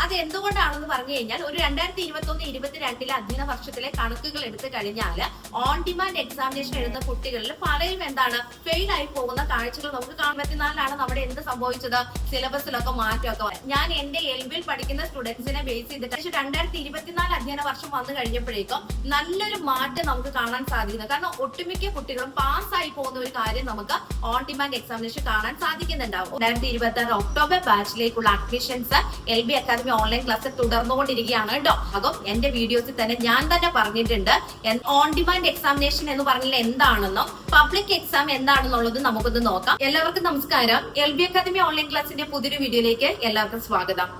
അത് എന്തുകൊണ്ടാണെന്ന് പറഞ്ഞു കഴിഞ്ഞാൽ ഒരു 2021-22 അധ്യയന വർഷത്തിലെ കണക്കുകൾ എടുത്തു കഴിഞ്ഞാൽ ഓൺ ഡിമാൻഡ് എക്സാമിനേഷൻ എഴുതുന്ന കുട്ടികളിൽ പലരും എന്താണ് ഫെയിൽ ആയി പോകുന്ന കാഴ്ചകൾ നമുക്ക് കാണാൻ പറ്റുന്നതിനാലാണ് നമ്മുടെ എന്ത് സംഭവിച്ചത്, സിലബസിലൊക്കെ മാറ്റമൊക്കെ. ഞാൻ എന്റെ എൽബിയിൽ പഠിക്കുന്ന സ്റ്റുഡൻസിനെ ബേസ് ചെയ്തിട്ട് 2024 അധ്യയന വർഷം വന്നു കഴിഞ്ഞപ്പോഴേക്കും നല്ലൊരു മാറ്റം നമുക്ക് കാണാൻ സാധിക്കുന്നത്. കാരണം ഒട്ടുമിക്ക കുട്ടികളും പാസ്സായി പോകുന്ന ഒരു കാര്യം നമുക്ക് ഓൺ ഡിമാൻഡ് എക്സാമിനേഷൻ കാണാൻ സാധിക്കുന്നുണ്ടാവും. 2026 ഒക്ടോബർ ബാച്ചിലേക്കുള്ള admissions LB academy online class തുടർന്നുകൊണ്ടിരിക്കുകയാണ് കേട്ടോ. അപ്പം എന്റെ വീഡിയോസിൽ തന്നെ ഞാൻ തന്നെ പറഞ്ഞിട്ടുണ്ട് ഓൺ ഡിമാൻഡ് എക്സാമിനേഷൻ എന്ന് പറഞ്ഞാൽ എന്താണെന്നും പബ്ലിക് എക്സാം എന്താണെന്നുള്ളത് നമുക്കൊന്ന് നോക്കാം. എല്ലാവർക്കും നമസ്കാരം. LB അക്കാദമി ഓൺലൈൻ ക്ലാസിന്റെ പുതിയൊരു വീഡിയോയിലേക്ക് എല്ലാവർക്കും സ്വാഗതം.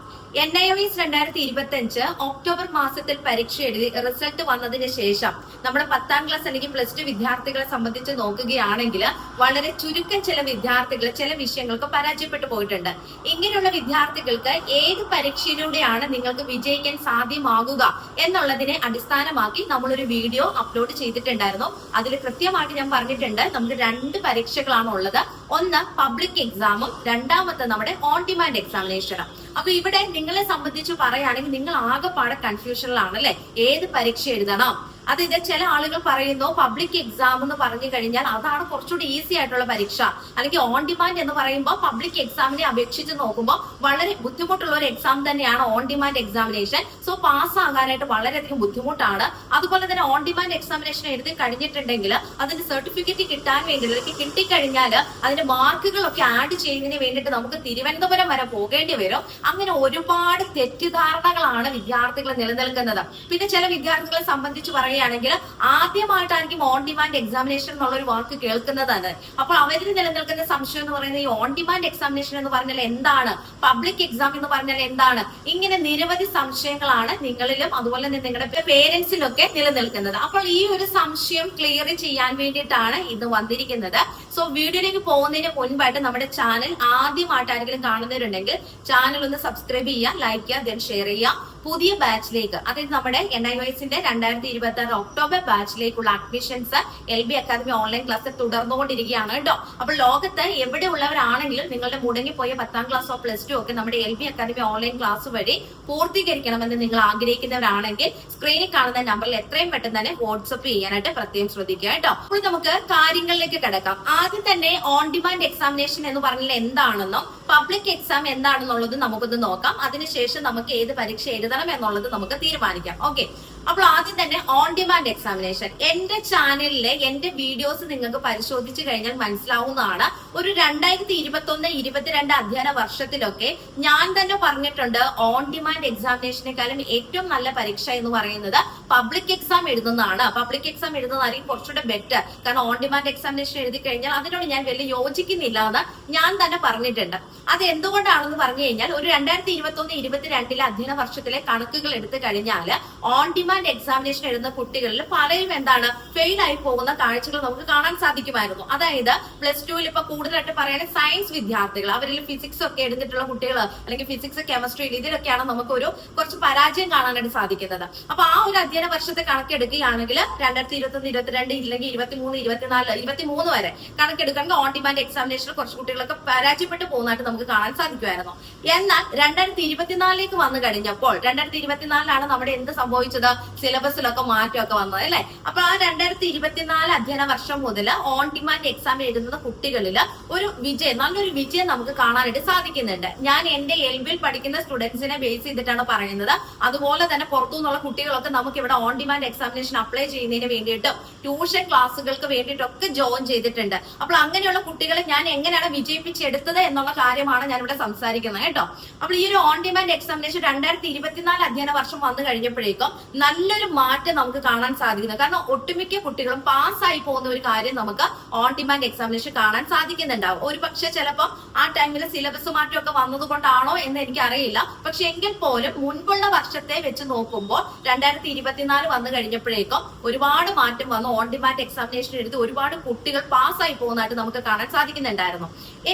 NIOS 2025 ഒക്ടോബർ മാസത്തിൽ പരീക്ഷ എഴുതി റിസൾട്ട് വന്നതിന് ശേഷം നമ്മുടെ 10ാം ക്ലാസ് അല്ലെങ്കിൽ +2 വിദ്യാർത്ഥികളെ സംബന്ധിച്ച് നോക്കുകയാണെങ്കിൽ വളരെ ചുരുക്കം ചില വിദ്യാർത്ഥികൾ ചില വിഷയങ്ങൾക്ക് പരാജയപ്പെട്ടു പോയിട്ടുണ്ട്. ഇങ്ങനെയുള്ള വിദ്യാർത്ഥികൾക്ക് ഏത് പരീക്ഷയിലൂടെയാണ് നിങ്ങൾക്ക് വിജയിക്കാൻ സാധ്യമാകുക എന്നുള്ളതിനെ അടിസ്ഥാനമാക്കി നമ്മളൊരു വീഡിയോ അപ്ലോഡ് ചെയ്തിട്ടുണ്ടായിരുന്നു. അതിൽ കൃത്യമായിട്ട് ഞാൻ പറഞ്ഞിട്ടുണ്ട് നമുക്ക് 2 പരീക്ഷകളാണ് ഉള്ളത്. ഒന്ന് പബ്ലിക് എക്സാമും രണ്ടാമത്തെ നമ്മുടെ ഓൺ ഡിമാൻഡ് എക്സാമിനേഷനും. അപ്പൊ ഇവിടെ നിങ്ങളെ സംബന്ധിച്ച് പറയുകയാണെങ്കിൽ നിങ്ങൾ ആകെപ്പാടെ കൺഫ്യൂഷനിലാണ് അല്ലെ, ഏത് പരീക്ഷ എഴുതണം. അതായത് ചില ആളുകൾ പറയുന്നു പബ്ലിക് എക്സാം എന്ന് പറഞ്ഞു കഴിഞ്ഞാൽ അതാണ് കുറച്ചുകൂടി ഈസി ആയിട്ടുള്ള പരീക്ഷ, അല്ലെങ്കിൽ ഓൺ ഡിമാൻഡ് എന്ന് പറയുമ്പോൾ പബ്ലിക് എക്സാമിനെ അപേക്ഷിച്ച് നോക്കുമ്പോൾ വളരെ ബുദ്ധിമുട്ടുള്ള ഒരു എക്സാം തന്നെയാണ് on demand examination. So pass ആകാനായിട്ട് വളരെയധികം ബുദ്ധിമുട്ടാണ്. അതുപോലെ തന്നെ ഓൺ ഡിമാൻഡ് എക്സാമിനേഷൻ എഴുതി കഴിഞ്ഞിട്ടുണ്ടെങ്കിൽ അതിന്റെ സർട്ടിഫിക്കറ്റ് കിട്ടാൻ വേണ്ടി അല്ലെങ്കിൽ കിട്ടിക്കഴിഞ്ഞാൽ അതിന്റെ മാർക്കുകളൊക്കെ ആഡ് ചെയ്യുന്നതിന് വേണ്ടിയിട്ട് നമുക്ക് തിരുവനന്തപുരം വരെ പോകേണ്ടി വരും. അങ്ങനെ ഒരുപാട് തെറ്റിദ്ധാരണകളാണ് വിദ്യാർത്ഥികൾ നിലനിൽക്കുന്നത്. പിന്നെ ചില വിദ്യാർത്ഥികളെ സംബന്ധിച്ച് പറയുകയാണെങ്കിൽ ആദ്യമായിട്ടായിരിക്കും ഓൺ ഡിമാൻഡ് എക്സാമിനേഷൻ എന്നുള്ള ഒരു വാക്ക് കേൾക്കുന്നതാണ്. അപ്പോൾ അവരിൽ നിലനിൽക്കുന്ന സംശയം എന്ന് പറയുന്നത് ഈ ഓൺ ഡിമാൻഡ് എക്സാമിനേഷൻ എന്ന് പറഞ്ഞാൽ എന്താണ്, പബ്ലിക് എക്സാം എന്ന് പറഞ്ഞാൽ എന്താണ്, ഇങ്ങനെ നിരവധി സംശയങ്ങളാണ് നിങ്ങളിലും അതുപോലെ തന്നെ നിങ്ങളുടെ പേരൻസിലൊക്കെ നിലനിൽക്കുന്നത്. അപ്പോൾ ഈ ഒരു സംശയം ക്ലിയർ ചെയ്യാൻ വേണ്ടിയിട്ടാണ് ഇത് വന്നിരിക്കുന്നത്. സോ വീഡിയോയിലേക്ക് പോകുന്നതിന് മുൻപായിട്ട് നമ്മുടെ ചാനൽ ആദ്യമായിട്ടാരെങ്കിലും കാണുന്നവരുണ്ടെങ്കിൽ ചാനൽ ഒന്ന് സബ്സ്ക്രൈബ് ചെയ്യുക, ലൈക്ക് ചെയ്യുക, ദെൻ ഷെയർ ചെയ്യുക. പുതിയ ബാച്ചിലേക്ക്, അതായത് നമ്മുടെ NIOSന്റെ 2026 ഒക്ടോബർ ബാച്ചിലേക്കുള്ള admissions LB academy online class തുടർന്നുകൊണ്ടിരിക്കുകയാണ് കേട്ടോ. അപ്പോൾ ലോകത്ത് എവിടെയുള്ളവരാണെങ്കിലും നിങ്ങളുടെ മുടങ്ങിപ്പോയ 10ാം ക്ലാസ്സോ +2 ഒക്കെ നമ്മുടെ LB അക്കാദമി ഓൺലൈൻ ക്ലാസ് വഴി പൂർത്തീകരിക്കണമെന്ന് നിങ്ങൾ ആഗ്രഹിക്കുന്നവരാണെങ്കിൽ സ്ക്രീനിൽ കാണുന്ന നമ്പറിൽ എത്രയും പെട്ടെന്ന് തന്നെ വാട്സ്ആപ്പ് ചെയ്യാനായിട്ട് പ്രത്യേകം ശ്രദ്ധിക്കുക കേട്ടോ. അപ്പോൾ നമുക്ക് കാര്യങ്ങളിലേക്ക് കിടക്കാം. ആദ്യം തന്നെ ഓൺ ഡിമാൻഡ് എക്സാമിനേഷൻ എന്ന് പറഞ്ഞാൽ എന്താണെന്നും പബ്ലിക് എക്സാം എന്താണെന്നുള്ളത് നമുക്കൊന്ന് നോക്കാം. അതിനുശേഷം നമുക്ക് ഏത് പരീക്ഷ എഴുതണം എന്നുള്ളത് നമുക്ക് തീരുമാനിക്കാം. ഓക്കെ, അപ്പോൾ ആദ്യം തന്നെ ഓൺ ഡിമാൻഡ് എക്സാമിനേഷൻ. എന്റെ ചാനലിലെ എന്റെ വീഡിയോസ് നിങ്ങൾക്ക് പരിശോധിച്ചു കഴിഞ്ഞാൽ മനസ്സിലാവുന്നതാണ്. ഒരു 2021-22 അധ്യയന വർഷത്തിലൊക്കെ ഞാൻ തന്നെ പറഞ്ഞിട്ടുണ്ട് ഓൺ ഡിമാൻഡ് എക്സാമിനേഷനേക്കാളും ഏറ്റവും നല്ല പരീക്ഷ എന്ന് പറയുന്നത് പബ്ലിക് എക്സാം എഴുതുന്നതാണ്. പബ്ലിക് എക്സാം എഴുതുന്നതായിരിക്കും കുറച്ചുകൂടെ ബെറ്റർ. കാരണം ഓൺ ഡിമാൻഡ് എക്സാമിനേഷൻ എഴുതി കഴിഞ്ഞാൽ അതിനോട് ഞാൻ വലിയ യോജിക്കുന്നില്ല എന്ന് ഞാൻ തന്നെ പറഞ്ഞിട്ടുണ്ട്. അത് എന്തുകൊണ്ടാണെന്ന് പറഞ്ഞു കഴിഞ്ഞാൽ ഒരു 2021-22 അധ്യയന വർഷത്തിലെ കണക്കുകൾ എടുത്തു കഴിഞ്ഞാൽ ഓൺ ഡിമാൻഡ് എക്സാമിനേഷൻ എഴുതുന്ന കുട്ടികളിൽ പലരും എന്താണ് ഫെയിൽ ആയി പോകുന്ന കാഴ്ചകൾ നമുക്ക് കാണാൻ സാധിക്കുമായിരുന്നു. അതായത് +2 ഇപ്പൊ കൂടുതലായിട്ട് പറയുകയാണെങ്കിൽ സയൻസ് വിദ്യാർത്ഥികൾ, അവരിൽ ഫിസിക്സ് ഒക്കെ എടുത്തിട്ടുള്ള കുട്ടികൾ അല്ലെങ്കിൽ ഫിസിക്സ് കെമിസ്ട്രി ഇതിലൊക്കെയാണ് നമുക്ക് കുറച്ച് പരാജയം കാണാനായിട്ട് സാധിക്കുന്നത്. അപ്പൊ ആ ഒരു അധ്യയന വർഷത്തെ കണക്കെടുക്കുകയാണെങ്കിൽ 2021-22 ഇല്ലെങ്കിൽ 23-24-23 വരെ കണക്കെടുക്കുകയാണെങ്കിൽ ഓൺ ഡിമാൻഡ് എക്സാമിനേഷനിൽ കുറച്ച് കുട്ടികളൊക്കെ പരാജയപ്പെട്ടു പോകുന്നതായിട്ട് നമുക്ക് കാണാൻ സാധിക്കുമായിരുന്നു. എന്നാൽ 2024ലേക്ക് വന്നു കഴിഞ്ഞപ്പോൾ 2024 നമ്മുടെ എന്ത് സംഭവിച്ചത്, സിലബസിലൊക്കെ മാറ്റമൊക്കെ വന്നത് അല്ലെ. അപ്പൊ ആ 2024 അധ്യയന വർഷം മുതൽ ഓൺ ഡിമാൻഡ് എക്സാം എഴുതുന്ന കുട്ടികളിൽ ഒരു നല്ലൊരു വിജയം നമുക്ക് കാണാനായിട്ട് സാധിക്കുന്നുണ്ട്. ഞാൻ എന്റെ LBയിൽ പഠിക്കുന്ന സ്റ്റുഡൻസിനെ ബേസ് ചെയ്തിട്ടാണ് പറയുന്നത്. അതുപോലെ തന്നെ പുറത്തുനിന്നുള്ള കുട്ടികളൊക്കെ നമുക്ക് ഇവിടെ ഓൺ ഡിമാൻഡ് എക്സാമിനേഷൻ അപ്ലൈ ചെയ്യുന്നതിന് വേണ്ടിയിട്ട് ട്യൂഷൻ ക്ലാസ്സുകൾക്ക് വേണ്ടിയിട്ടൊക്കെ ജോയിൻ ചെയ്തിട്ടുണ്ട്. അപ്പോൾ അങ്ങനെയുള്ള കുട്ടികളെ ഞാൻ എങ്ങനെയാണ് വിജയിപ്പിച്ചെടുത്തത് എന്നുള്ള കാര്യമാണ് ഞാൻ ഇവിടെ സംസാരിക്കുന്നത് കേട്ടോ. അപ്പോൾ ഈ ഒരു ഓൺ ഡിമാൻഡ് എക്സാമിനേഷൻ 2024 അധ്യയന വർഷം വന്നു കഴിഞ്ഞപ്പോഴേക്കും നല്ലൊരു മാറ്റം നമുക്ക് കാണാൻ സാധിക്കുന്നത്. കാരണം ഒട്ടുമിക്ക കുട്ടികളും പാസ്സായി പോകുന്ന ഒരു കാര്യം നമുക്ക് ഓൺ ഡിമാൻഡ് എക്സാമിനേഷൻ കാണാൻ സാധിക്കുന്നുണ്ടാവും. ഒരു പക്ഷെ ചിലപ്പോൾ ആ ടൈമിൽ സിലബസ് മാറ്റമൊക്കെ വന്നതുകൊണ്ടാണോ എന്ന് എനിക്ക് അറിയില്ല. പക്ഷെ എങ്കിൽ പോലും മുൻപുള്ള വർഷത്തെ വെച്ച് നോക്കുമ്പോൾ 2024 വന്നു കഴിഞ്ഞപ്പോഴേക്കും ഒരുപാട് മാറ്റം വന്നു. ഓൺ ഡിമാൻഡ് എക്സാമിനേഷൻ എഴുതി ഒരുപാട് കുട്ടികൾ പാസ്സായി പോകുന്നതായിട്ട് നമുക്ക് കാണാൻ സാധിക്കുന്നുണ്ടായിരുന്നു.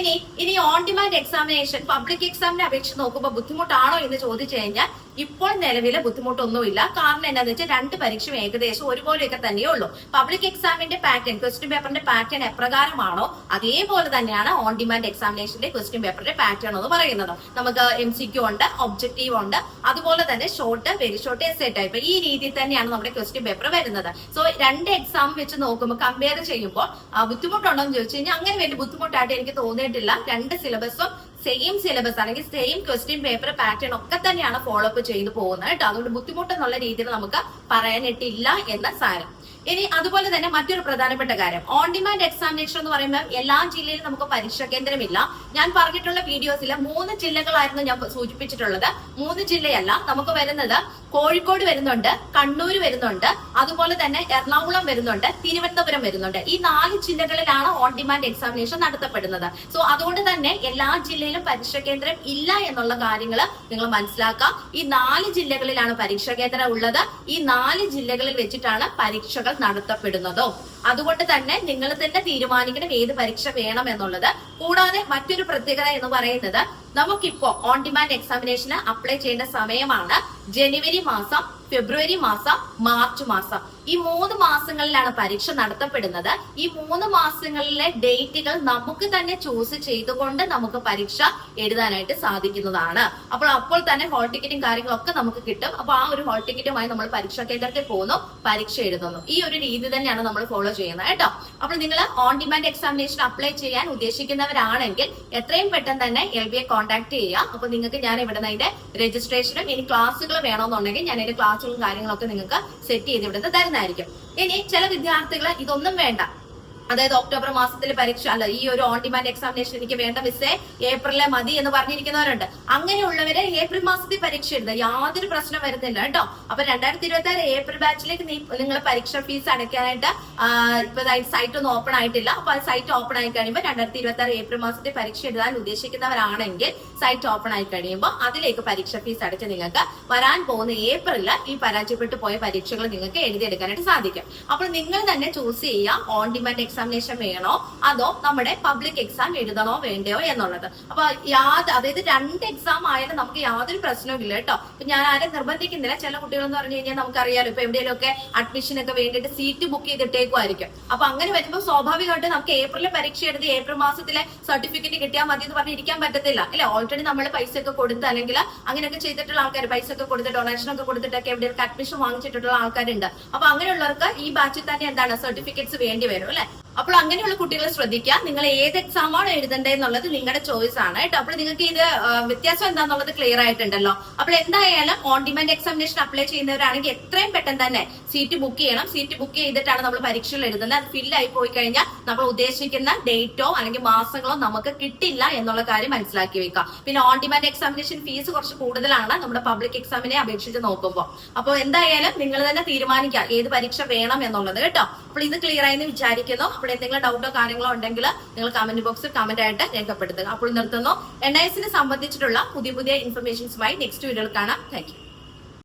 ഇനി ഓൺ ഡിമാൻഡ് എക്സാമിനേഷൻ പബ്ലിക് എക്സാമിനെ അപേക്ഷിച്ച് നോക്കുമ്പോൾ ബുദ്ധിമുട്ടാണോ എന്ന് ചോദിച്ചു കഴിഞ്ഞാൽ ഇപ്പോൾ നിലവിലെ ബുദ്ധിമുട്ടൊന്നുമില്ല. കാരണം എന്താണെന്ന് വെച്ചാൽ രണ്ട് പരീക്ഷയും ഏകദേശം ഒരുപോലെയൊക്കെ തന്നെയേ ഉള്ളൂ. പബ്ലിക് എക്സാമിന്റെ പാറ്റേൺ, ക്വസ്റ്റ്യൻ പേപ്പറിന്റെ പാറ്റേൺ എപ്രകാരമാണോ അതേപോലെ തന്നെയാണ് ഓൺ ഡിമാൻഡ് എക്സാമിനേഷന്റെ ക്വസ്റ്റ്യൻ പേപ്പറിന്റെ പാറ്റേൺ എന്ന് പറയുന്നത്. നമുക്ക് MCQ ഉണ്ട്, ഒബ്ജക്റ്റീവ് ഉണ്ട്, അതുപോലെ തന്നെ short, very short, essay type, ഈ രീതിയിൽ തന്നെയാണ് നമ്മുടെ ക്വസ്റ്റ്യൻ പേപ്പർ വരുന്നത്. സോ രണ്ട് എക്സാം വെച്ച് നോക്കുമ്പോൾ കമ്പയർ ചെയ്യുമ്പോൾ ബുദ്ധിമുട്ടുണ്ടോ എന്ന് ചോദിച്ചു കഴിഞ്ഞാൽ അങ്ങനെ വലിയ ബുദ്ധിമുട്ടായിട്ട് എനിക്ക് തോന്നിയിട്ടില്ല. രണ്ട് സിലബസും സെയിം സിലബസ് അല്ലെങ്കിൽ സെയിം ക്വസ്റ്റ്യൻ പേപ്പർ പാറ്റേൺ ഒക്കെ തന്നെയാണ് ഫോളോ അപ്പ് ചെയ്തു പോകുന്നത് കേട്ടോ. അതുകൊണ്ട് ബുദ്ധിമുട്ടെന്നുള്ള രീതിയിൽ നമുക്ക് പറയാനിട്ടില്ല എന്ന സാരം. ഇനി അതുപോലെ തന്നെ മറ്റൊരു പ്രധാനപ്പെട്ട കാര്യം, ഓൺ ഡിമാൻഡ് എക്സാമിനേഷൻ എന്ന് പറയുമ്പോൾ എല്ലാ ജില്ലയിലും നമുക്ക് പരീക്ഷാ കേന്ദ്രമില്ല. ഞാൻ പറഞ്ഞിട്ടുള്ള വീഡിയോസിൽ 3 ജില്ലകളായിരുന്നു ഞാൻ സൂചിപ്പിച്ചിട്ടുള്ളത്. 3 ജില്ലയല്ല, നമുക്ക് വരുന്നത് കോഴിക്കോട് വരുന്നുണ്ട്, കണ്ണൂർ വരുന്നുണ്ട്, അതുപോലെ തന്നെ എറണാകുളം വരുന്നുണ്ട്, തിരുവനന്തപുരം വരുന്നുണ്ട്. ഈ 4 ജില്ലകളിലാണ് ഓൺ ഡിമാൻഡ് എക്സാമിനേഷൻ നടത്തപ്പെടുന്നത്. സോ അതുകൊണ്ട് തന്നെ എല്ലാ ജില്ലയിലും പരീക്ഷാ കേന്ദ്രം ഇല്ല എന്നുള്ള കാര്യങ്ങൾ നിങ്ങൾ മനസ്സിലാക്കാം. ഈ 4 ജില്ലകളിലാണ് പരീക്ഷാ കേന്ദ്രം ഉള്ളത്. ഈ 4 ജില്ലകളിൽ വെച്ചിട്ടാണ് പരീക്ഷകൾ നടത്തപ്പെടുന്നതോ. അതുകൊണ്ട് തന്നെ നിങ്ങൾ തന്നെ തീരുമാനിക്കണം ഏത് പരീക്ഷ വേണം എന്നുള്ളത്. കൂടാതെ മറ്റൊരു പ്രത്യേകത എന്ന് പറയുന്നത്, നമുക്കിപ്പോ ഓൺ ഡിമാൻഡ് എക്സാമിനേഷന് അപ്ലൈ ചെയ്യേണ്ട സമയമാണ് ജനുവരി മാസം, ഫെബ്രുവരി മാസം, മാർച്ച് മാസം. ഈ 3 മാസങ്ങളിലാണ് പരീക്ഷ നടത്തപ്പെടുന്നത്. ഈ 3 മാസങ്ങളിലെ ഡേറ്റുകൾ നമുക്ക് തന്നെ ചൂസ് ചെയ്തുകൊണ്ട് നമുക്ക് പരീക്ഷ എഴുതാനായിട്ട് സാധിക്കുന്നതാണ്. അപ്പോൾ തന്നെ ഹോൾ ടിക്കറ്റും കാര്യങ്ങളൊക്കെ നമുക്ക് കിട്ടും. അപ്പൊ ആ ഒരു ഹോൾ ടിക്കറ്റുമായി നമ്മൾ പരീക്ഷാ കേന്ദ്രത്തിൽ പോകുന്നു, പരീക്ഷ എഴുതുന്നു. ഈ ഒരു രീതി തന്നെയാണ് നമ്മൾ ഫോളോ ചെയ്യുന്നത് കേട്ടോ. അപ്പോൾ നിങ്ങൾ ഓൺ ഡിമാൻഡ് എക്സാമിനേഷൻ അപ്ലൈ ചെയ്യാൻ ഉദ്ദേശിക്കുന്നവരാണെങ്കിൽ എത്രയും പെട്ടെന്ന് തന്നെ LBA കോൺടാക്ട് ചെയ്യുക. അപ്പൊ നിങ്ങൾക്ക് ഞാൻ ഇവിടെ നിന്ന് അതിന്റെ രജിസ്ട്രേഷനും ഇനി ക്ലാസ്സുകൾ വേണമെന്നുണ്ടെങ്കിൽ ഞാൻ അതിന്റെ ക്ലാസ്സുകളും കാര്യങ്ങളൊക്കെ നിങ്ങൾക്ക് സെറ്റ് ചെയ്ത് ഇവിടുന്ന് തരുന്നതായിരിക്കും. ഇനി ചില വിദ്യാർത്ഥികൾ ഇതൊന്നും വേണ്ട, അതായത് ഒക്ടോബർ മാസത്തിൽ പരീക്ഷ അല്ല, ഈ ഒരു ഓൺ ഡിമാൻഡ് എക്സാമിനേഷൻ എനിക്ക് വേണ്ട മിസ്സേ ഏപ്രിലെ മതി എന്ന് പറഞ്ഞിരിക്കുന്നവരുണ്ട്. അങ്ങനെയുള്ളവരെ ഏപ്രിൽ മാസത്തിൽ പരീക്ഷ എഴുതുക, യാതൊരു പ്രശ്നം വരുന്നില്ല കേട്ടോ. അപ്പൊ 2026 ഏപ്രിൽ ബാച്ചിലേക്ക് നിങ്ങൾ പരീക്ഷ ഫീസ് അടയ്ക്കാനായിട്ട് ഇപ്പൊ സൈറ്റ് ഒന്നും ഓപ്പൺ ആയിട്ടില്ല. അപ്പൊ സൈറ്റ് ഓപ്പൺ ആയി കഴിയുമ്പോൾ 2026 ഏപ്രിൽ മാസത്തിൽ പരീക്ഷ എഴുതാൻ ഉദ്ദേശിക്കുന്നവരാണെങ്കിൽ സൈറ്റ് ഓപ്പൺ ആയി കഴിയുമ്പോൾ അതിലേക്ക് പരീക്ഷ ഫീസ് അടച്ച് നിങ്ങൾക്ക് വരാൻ പോകുന്ന ഏപ്രിലിൽ ഈ പരാജയപ്പെട്ടു പോയ പരീക്ഷകൾ നിങ്ങൾക്ക് എഴുതിയെടുക്കാനായിട്ട് സാധിക്കും. അപ്പോൾ നിങ്ങൾ തന്നെ ചൂസ് ചെയ്യുക ഓൺ ഡിമാൻഡ് എക്സാമിനേഷൻ വേണോ അതോ നമ്മുടെ പബ്ലിക് എക്സാം എഴുതണോ വേണ്ടയോ എന്നുള്ളത്. അപ്പൊ അതായത് 2 എക്സാം ആയാലും നമുക്ക് യാതൊരു പ്രശ്നവും ഇല്ല കേട്ടോ. ഇപ്പൊ ഞാൻ ആരും നിർബന്ധിക്കുന്നില്ല. ചില കുട്ടികൾ എന്ന് പറഞ്ഞു കഴിഞ്ഞാൽ നമുക്കറിയാലോ, ഇപ്പൊ എവിടെയെങ്കിലും ഒക്കെ അഡ്മിഷനൊക്കെ വേണ്ടിയിട്ട് സീറ്റ് ബുക്ക് ചെയ്തിട്ടേക്കുമായിരിക്കും. അപ്പൊ അങ്ങനെ വരുമ്പോൾ സ്വാഭാവികമായിട്ട് നമുക്ക് ഏപ്രിലിൽ പരീക്ഷ എഴുതി ഏപ്രിൽ മാസത്തിലെ സർട്ടിഫിക്കറ്റ് കിട്ടിയാൽ മതി എന്ന് പറഞ്ഞ് ഇരിക്കാൻ പറ്റത്തില്ല അല്ലെ. ഓൾറെഡി നമ്മൾ പൈസ ഒക്കെ കൊടുത്ത് അല്ലെങ്കിൽ അങ്ങനെയൊക്കെ ചെയ്തിട്ടുള്ള ആൾക്കാർ, പൈസ ഒക്കെ കൊടുത്ത് ഡൊണേഷൻ ഒക്കെ കൊടുത്തിട്ടൊക്കെ എവിടെയൊക്കെ അഡ്മിഷൻ വാങ്ങിച്ചിട്ടുള്ള ആൾക്കാരുണ്ട്. അപ്പൊ അങ്ങനെയുള്ളവർക്ക് ഈ ബാച്ചിൽ തന്നെ എന്താണ് സർട്ടിഫിക്കറ്റ്സ് വേണ്ടി വരും അല്ലെ. അപ്പോൾ അങ്ങനെയുള്ള കുട്ടികളെ ശ്രദ്ധിക്കുക. നിങ്ങൾ ഏത് എക്സാമാണ് എഴുതേണ്ടത് എന്നുള്ളത് നിങ്ങളുടെ ചോയ്സ് ആണ് കേട്ടോ. അപ്പോൾ നിങ്ങൾക്ക് ഇത് വ്യത്യാസം എന്താണെന്നുള്ളത് ക്ലിയർ ആയിട്ടുണ്ടല്ലോ. അപ്പോൾ എന്തായാലും ഓൺ ഡിമാൻഡ് എക്സാമിനേഷൻ അപ്ലൈ ചെയ്യുന്നവരാണെങ്കിൽ എത്രയും പെട്ടെന്ന് തന്നെ സീറ്റ് ബുക്ക് ചെയ്യണം. സീറ്റ് ബുക്ക് ചെയ്തിട്ടാണ് നമ്മൾ പരീക്ഷകൾ എഴുതുന്നത്. അത് ഫില്ലായി പോയി കഴിഞ്ഞാൽ നമ്മൾ ഉദ്ദേശിക്കുന്ന ഡേറ്റോ അല്ലെങ്കിൽ മാസങ്ങളോ നമുക്ക് കിട്ടില്ല എന്നുള്ള കാര്യം മനസ്സിലാക്കി വെക്കുക. പിന്നെ ഓൺ ഡിമാൻഡ് എക്സാമിനേഷൻ ഫീസ് കുറച്ച് കൂടുതലാണ് നമ്മുടെ പബ്ലിക് എക്സാമിനെ അപേക്ഷിച്ച് നോക്കുമ്പോൾ. അപ്പോൾ എന്തായാലും നിങ്ങൾ തന്നെ തീരുമാനിക്കുക ഏത് പരീക്ഷ വേണം എന്നുള്ളത് കേട്ടോ. അപ്പോൾ ഇത് ക്ലിയർ ആയെന്ന് വിചാരിക്കുന്നു. അപ്പോൾ എന്തെങ്കിലും ഡൗട്ടോ കാര്യങ്ങളോ ഉണ്ടെങ്കിൽ നിങ്ങൾ കമന്റ് ബോക്സിൽ കമന്റ് ആയിട്ട് രേഖപ്പെടുത്തുക. അപ്പോൾ നിർത്തുന്നു. NIS സംബന്ധിച്ചിട്ടുള്ള പുതിയ ഇൻഫർമേഷൻസുമായി നെക്സ്റ്റ് വീഡിയോയിൽ കാണാം. Thank you.